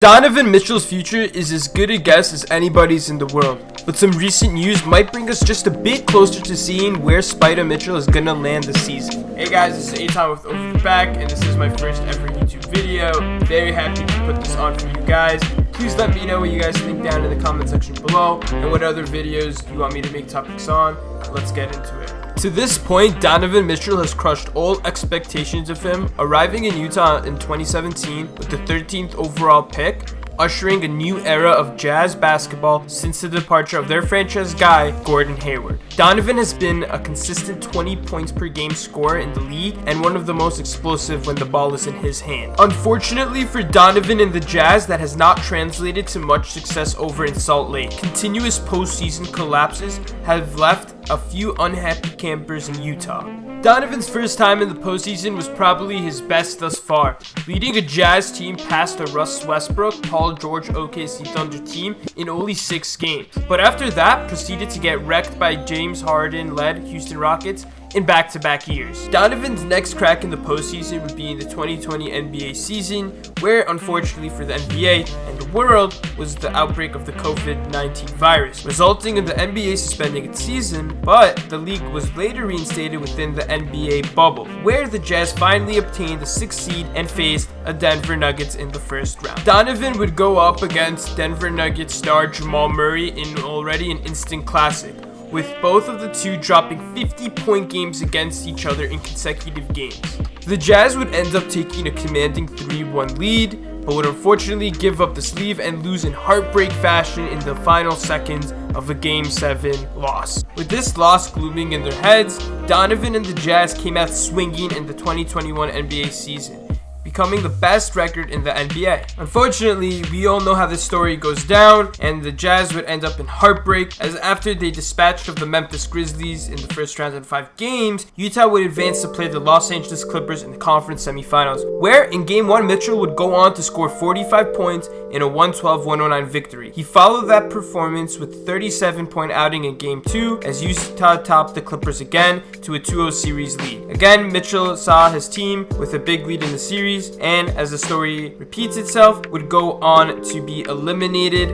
Donovan Mitchell's future is as good a guess as anybody's in the world, but some recent news might bring us just a bit closer to seeing where Spider Mitchell is gonna land this season. Hey guys, this is Etan with OverTheBack, and this is my first ever YouTube video. Very happy to put this on for you guys. Please let me know what you guys think down in the comment section below, and what other videos you want me to make topics on. Let's get into it. To this point, Donovan Mitchell has crushed all expectations of him, arriving in Utah in 2017 with the 13th overall pick, ushering a new era of Jazz basketball since the departure of their franchise guy, Gordon Hayward. Donovan has been a consistent 20 points per game scorer in the league and one of the most explosive when the ball is in his hand. Unfortunately for Donovan and the Jazz, that has not translated to much success over in Salt Lake. Continuous postseason collapses have left a few unhappy campers in Utah. Donovan's first time in the postseason was probably his best thus far, leading a Jazz team past a Russ Westbrook, Paul George OKC Thunder team in only 6 games. But after that, proceeded to get wrecked by James Harden-led Houston Rockets in back-to-back years. Donovan's next crack in the postseason would be in the 2020 NBA season, where unfortunately for the NBA and the world was the outbreak of the COVID-19 virus, resulting in the NBA suspending its season, but the league was later reinstated within the NBA bubble, where the Jazz finally obtained the 6th seed and faced a Denver Nuggets in the first round. Donovan would go up against Denver Nuggets star Jamal Murray in already an instant classic, with both of the two dropping 50-point games against each other in consecutive games. The Jazz would end up taking a commanding 3-1 lead, but would unfortunately give up the sleeve and lose in heartbreak fashion in the final seconds of a Game 7 loss. With this loss glooming in their heads, Donovan and the Jazz came out swinging in the 2021 NBA season, becoming the best record in the NBA. Unfortunately, we all know how this story goes down, and the Jazz would end up in heartbreak, as after they dispatched of the Memphis Grizzlies in the first round in 5 games, Utah would advance to play the Los Angeles Clippers in the conference semifinals, where in Game 1, Mitchell would go on to score 45 points in a 112-109 victory. He followed that performance with 37-point outing in Game 2, as Utah topped the Clippers again to a 2-0 series lead. Again, Mitchell saw his team with a big lead in the series, and as the story repeats itself, would go on to be eliminated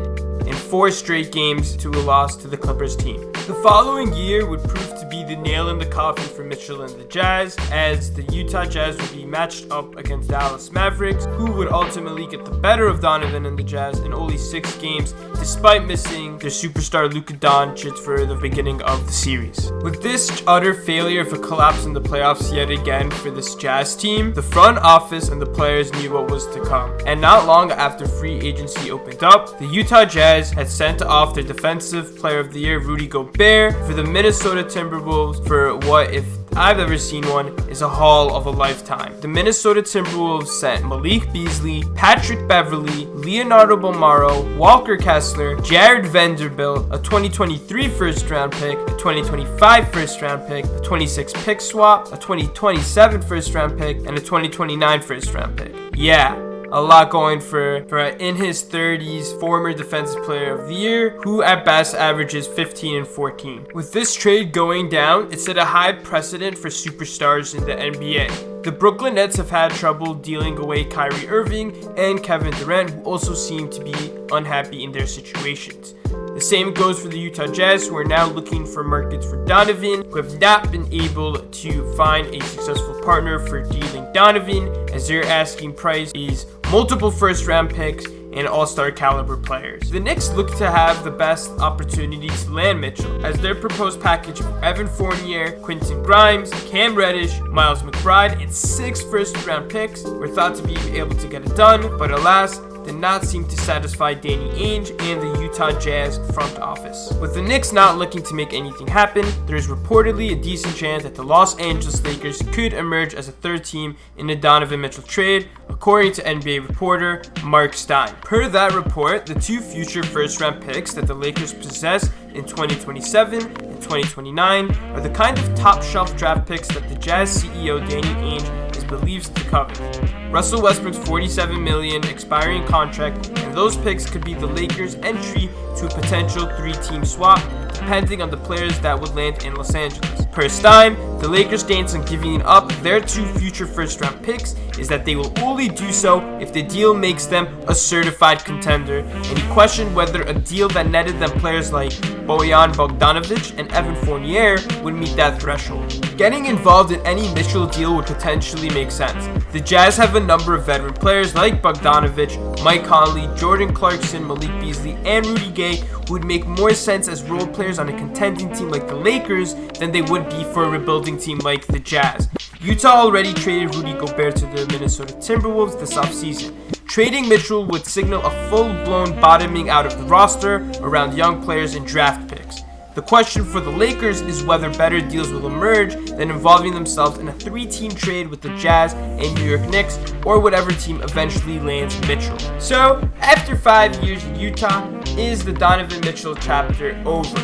in 4 straight games to a loss to the Clippers team. The following year would prove to be the nail in the coffin for Mitchell and the Jazz, as the Utah Jazz would be matched up against Dallas Mavericks, who would ultimately get the better of Donovan and the Jazz in only 6 games, despite missing their superstar Luka Doncic for the beginning of the series. With this utter failure of a collapse in the playoffs yet again for this Jazz team, the front office and the players knew what was to come. And not long after free agency opened up, the Utah Jazz had sent off their Defensive Player of the Year, Rudy Gobert, for the Minnesota Timberwolves for what, if I've ever seen one, is a haul of a lifetime. The Minnesota Timberwolves sent Malik Beasley, Patrick Beverley, Leonardo Bolmaro, Walker Kessler, Jared Vanderbilt, a 2023 first-round pick, a 2025 first-round pick, a 26 pick swap, a 2027 first-round pick, and a 2029 first-round pick. Yeah, a lot going for in his 30s former Defensive Player of the Year, who at best averages 15 and 14. With this trade going down, it set a high precedent for superstars in the NBA. The Brooklyn Nets have had trouble dealing away Kyrie Irving and Kevin Durant, who also seem to be unhappy in their situations. The same goes for the Utah Jazz, who are now looking for markets for Donovan, who have not been able to find a successful partner for dealing Donovan, as their asking price is multiple first-round picks and all-star caliber players. The Knicks look to have the best opportunity to land Mitchell, as their proposed package of Evan Fournier, Quentin Grimes, Cam Reddish, Miles McBride, and 6 first-round picks were thought to be able to get it done, but alas, did not seem to satisfy Danny Ainge and the Utah Jazz front office. With the Knicks not looking to make anything happen, there is reportedly a decent chance that the Los Angeles Lakers could emerge as a 3rd team in the Donovan Mitchell trade, according to NBA reporter Mark Stein. Per that report, the 2 future first-round picks that the Lakers possess in 2027 and 2029 are the kind of top-shelf draft picks that the Jazz CEO Danny Ainge is believed to covet. Russell Westbrook's $47 million expiring contract, and those picks could be the Lakers' entry to a potential 3-team swap, depending on the players that would land in Los Angeles. Per Stein, the Lakers' stance on giving up their 2 future first-round picks is that they will only do so if the deal makes them a certified contender, and he questioned whether a deal that netted them players like Bojan Bogdanovic and Evan Fournier would meet that threshold. Getting involved in any Mitchell deal would potentially make sense. The Jazz have a number of veteran players like Bogdanovic, Mike Conley, Jordan Clarkson, Malik Beasley, and Rudy Gay who would make more sense as role players on a contending team like the Lakers than they would be for a rebuilding team like the Jazz. Utah already traded Rudy Gobert to the Minnesota Timberwolves this offseason. Trading Mitchell would signal a full-blown bottoming out of the roster around young players and draft picks. The question for the Lakers is whether better deals will emerge than involving themselves in a 3-team trade with the Jazz and New York Knicks, or whatever team eventually lands Mitchell. So, after 5 years in Utah, is the Donovan Mitchell chapter over?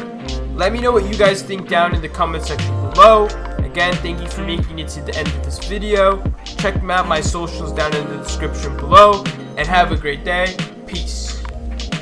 Let me know what you guys think down in the comment section below. Again, thank you for making it to the end of this video. Check out my socials down in the description below, and have a great day. Peace.